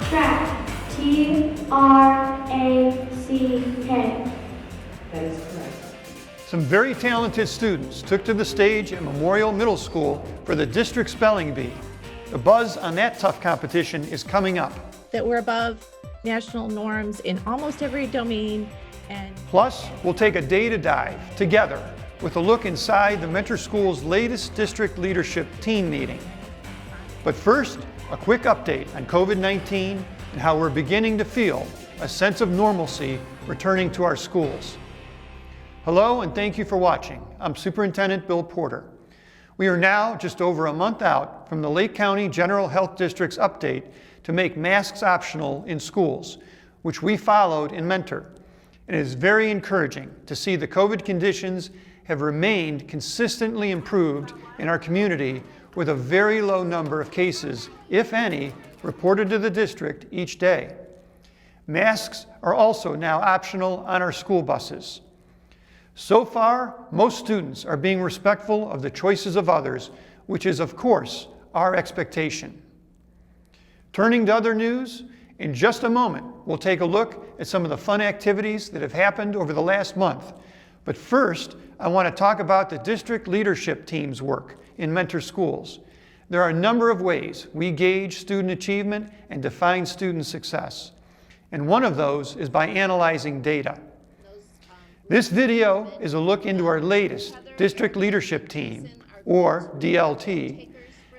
Track. T-R-A-C-K. That is correct. Some very talented students took to the stage at Memorial Middle School for the district spelling bee. The buzz on that tough competition is coming up. That we're above national norms in almost every domain. Plus, we'll take a data dive together with a look inside the Mentor School's latest district leadership team meeting. But first, a quick update on COVID-19 and how we're beginning to feel a sense of normalcy returning to our schools. Hello, and thank you for watching. I'm Superintendent Bill Porter. We are now just over a month out from the Lake County General Health District's update to make masks optional in schools, which we followed in Mentor. It is very encouraging to see the COVID conditions have remained consistently improved in our community with a very low number of cases, if any, reported to the district each day. Masks are also now optional on our school buses. So far, most students are being respectful of the choices of others, which is, of course, our expectation. Turning to other news, in just a moment, we'll take a look at some of the fun activities that have happened over the last month. But first, I want to talk about the district leadership team's work in Mentor Schools. There are a number of ways we gauge student achievement and define student success. And one of those is by analyzing data. This video is a look into our latest district leadership team, or DLT,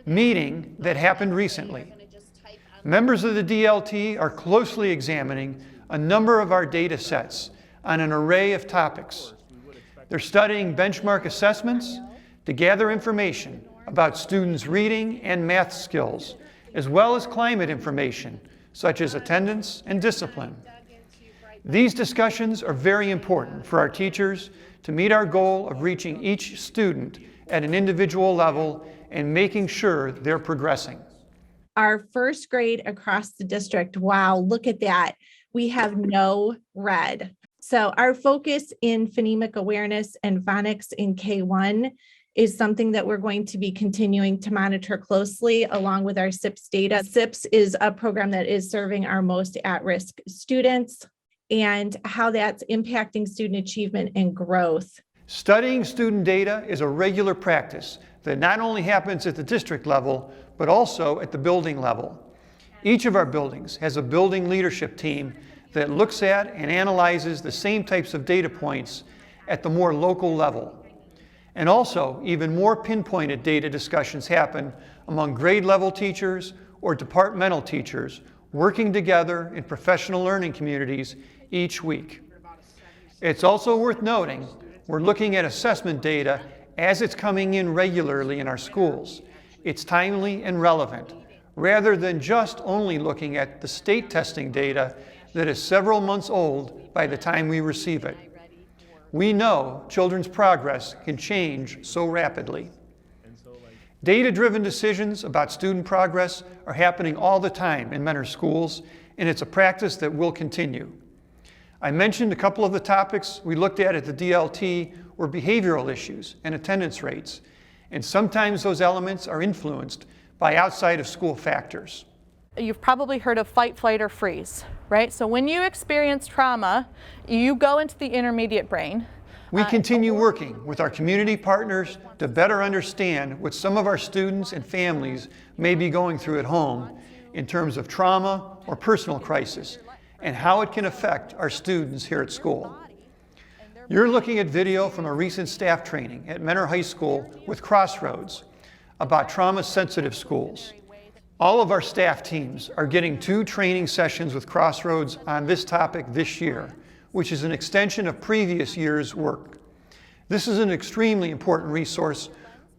meeting that happened recently. Members of the DLT are closely examining a number of our data sets on an array of topics. They're studying benchmark assessments to gather information about students' reading and math skills, as well as climate information, such as attendance and discipline. These discussions are very important for our teachers to meet our goal of reaching each student at an individual level and making sure they're progressing. Our first grade across the district, wow, look at that. We have no red. So our focus in phonemic awareness and phonics in K1 is something that we're going to be continuing to monitor closely along with our SIPS data. SIPS is a program that is serving our most at-risk students and how that's impacting student achievement and growth. Studying student data is a regular practice that not only happens at the district level, but also at the building level. Each of our buildings has a building leadership team that looks at and analyzes the same types of data points at the more local level. And also, even more pinpointed data discussions happen among grade level teachers or departmental teachers working together in professional learning communities each week. It's also worth noting we're looking at assessment data as it's coming in regularly in our schools. It's timely and relevant, rather than just only looking at the state testing data that is several months old by the time we receive it. We know children's progress can change so rapidly. Data-driven decisions about student progress are happening all the time in Mentor Schools, and it's a practice that will continue. I mentioned a couple of the topics we looked at the DLT were behavioral issues and attendance rates, and sometimes those elements are influenced by outside of school factors. You've probably heard of fight, flight, or freeze, right? So when you experience trauma, you go into the intermediate brain. We continue working with our community partners to better understand what some of our students and families may be going through at home in terms of trauma or personal crisis, and how it can affect our students here at school. You're looking at video from a recent staff training at Mentor High School with Crossroads about trauma-sensitive schools. All of our staff teams are getting 2 training sessions with Crossroads on this topic this year, which is an extension of previous year's work. This is an extremely important resource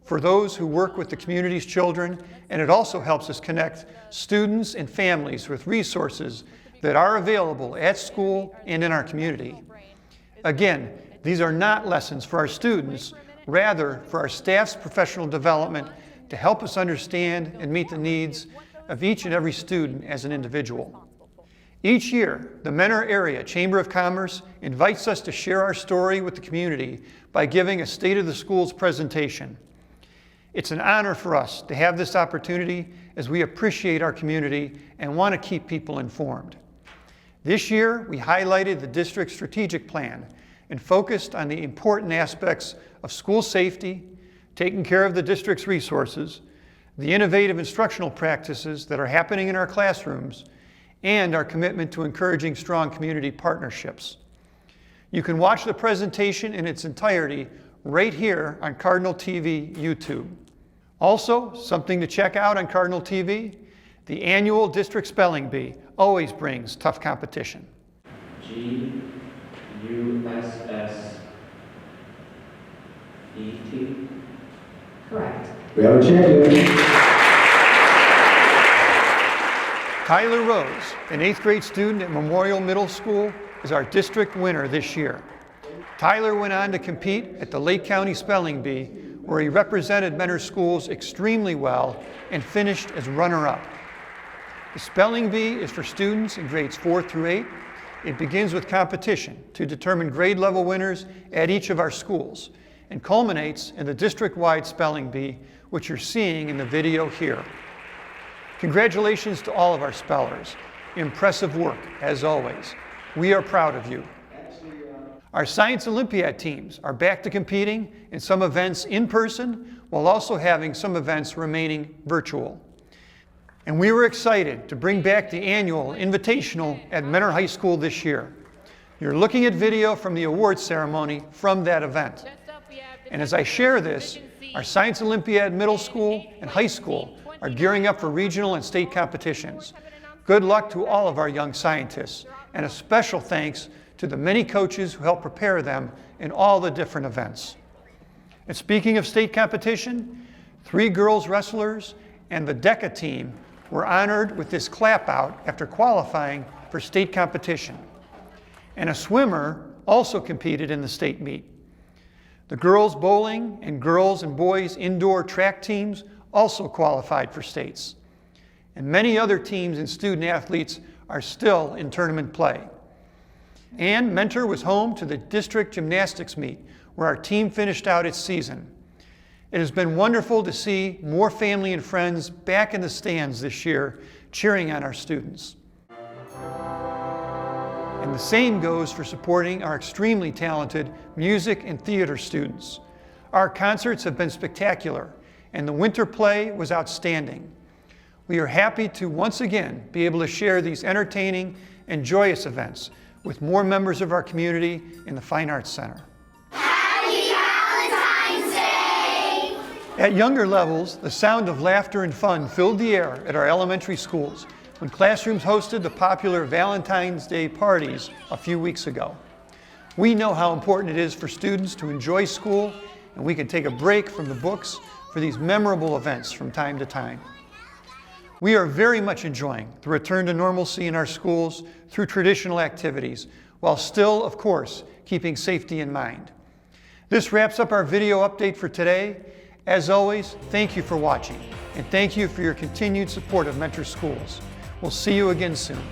for those who work with the community's children, and it also helps us connect students and families with resources that are available at school and in our community. Again, these are not lessons for our students, rather for our staff's professional development to help us understand and meet the needs of each and every student as an individual. Each year, the Mentor Area Chamber of Commerce invites us to share our story with the community by giving a State of the Schools presentation. It's an honor for us to have this opportunity as we appreciate our community and want to keep people informed. This year, we highlighted the district's strategic plan and focused on the important aspects of school safety, taking care of the district's resources, the innovative instructional practices that are happening in our classrooms, and our commitment to encouraging strong community partnerships. You can watch the presentation in its entirety right here on Cardinal TV YouTube. Also, something to check out on Cardinal TV, the annual District Spelling Bee always brings tough competition. G-U-S-S-E-T. Correct. We have a champion. Tyler Rose, an 8th grade student at Memorial Middle School, is our district winner this year. Tyler went on to compete at the Lake County Spelling Bee, where he represented Mentor Schools extremely well and finished as runner-up. The Spelling Bee is for students in grades 4 through 8. It begins with competition to determine grade level winners at each of our schools and culminates in the district-wide Spelling Bee, which you're seeing in the video here. Congratulations to all of our spellers. Impressive work, as always. We are proud of you. Our Science Olympiad teams are back to competing in some events in person, while also having some events remaining virtual. And we were excited to bring back the annual Invitational at Mentor High School this year. You're looking at video from the awards ceremony from that event. And as I share this, our Science Olympiad Middle School and High School are gearing up for regional and state competitions. Good luck to all of our young scientists, and a special thanks to the many coaches who help prepare them in all the different events. And speaking of state competition, 3 girls wrestlers and the DECA team were honored with this clap out after qualifying for state competition. And a swimmer also competed in the state meet. The girls bowling and girls and boys indoor track teams also qualified for states. And many other teams and student athletes are still in tournament play. And Mentor was home to the district gymnastics meet, where our team finished out its season. It has been wonderful to see more family and friends back in the stands this year, cheering on our students. And the same goes for supporting our extremely talented music and theater students. Our concerts have been spectacular, and the winter play was outstanding. We are happy to once again be able to share these entertaining and joyous events with more members of our community in the Fine Arts Center. Happy Valentine's Day! At younger levels, the sound of laughter and fun filled the air at our elementary schools when classrooms hosted the popular Valentine's Day parties a few weeks ago. We know how important it is for students to enjoy school, and we can take a break from the books for these memorable events from time to time. We are very much enjoying the return to normalcy in our schools through traditional activities, while still, of course, keeping safety in mind. This wraps up our video update for today. As always, thank you for watching, and thank you for your continued support of Mentor Schools. We'll see you again soon.